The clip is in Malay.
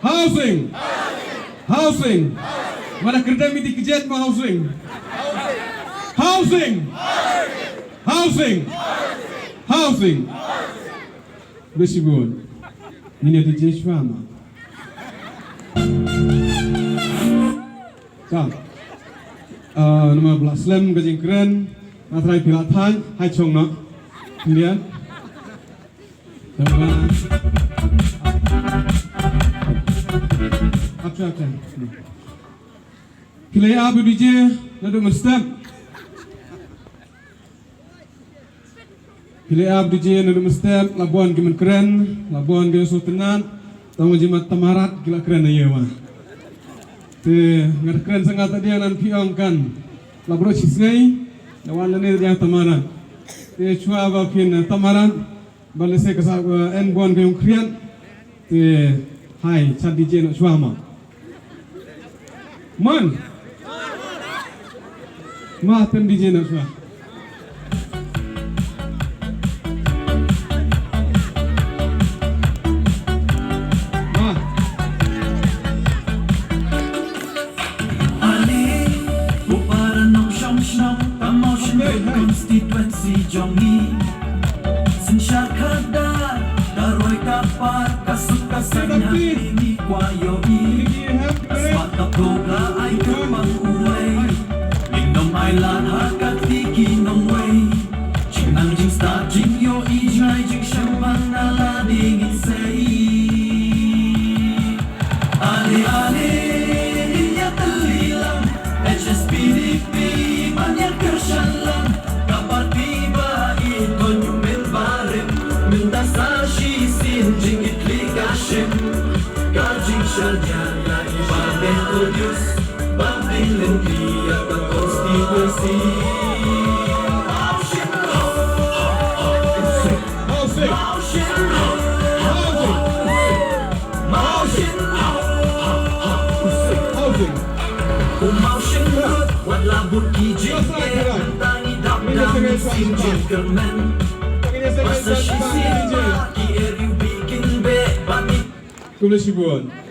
Housing. Housing. Mana kerja miti kejet mau housing. Housing. Housing. Housing. Besibun. Ini ada Jeshwama. Tak. Nama belas slam gajing keren. Matrai pilatan. Hai chong nak. Kemudian. Apa? Kilai abu DJ. Nado mustap. Pilih ab DJ nadu mustap Labuan giman keren, Labuan gaya sultanat, tamu jimat tamarat gila keren aja mah. Te ngat keren sangat tadi anan piang kan, labro cisngai, lawan lene yang tamarat. Te cua bapin tamarat, balese kesal en buan gayung krian, te hai chat DJ nak cua mah. Man, mah tem DJ nak cua. Konstituensi Jongi Sensyar kadar Daroi kapar Kasut kasanya Ini kuayoi Asmata proga Ay kemang uway Minum ailan Hakat tiki nong way Jing nang jing star Jing yo ijai Jing syambang Nala dingin say Ale-ale Inya telilang HSPDP Banyak kersyalang Jingit likashim Kajing syarnya Ibabeh tulius Bambilin dia ke konstitusi Housing Housing Housing Wat labur kijing Tangi dap-dap Sinjin kermen Masa sisir Ki eri bikin be Bani Kulis ibuan.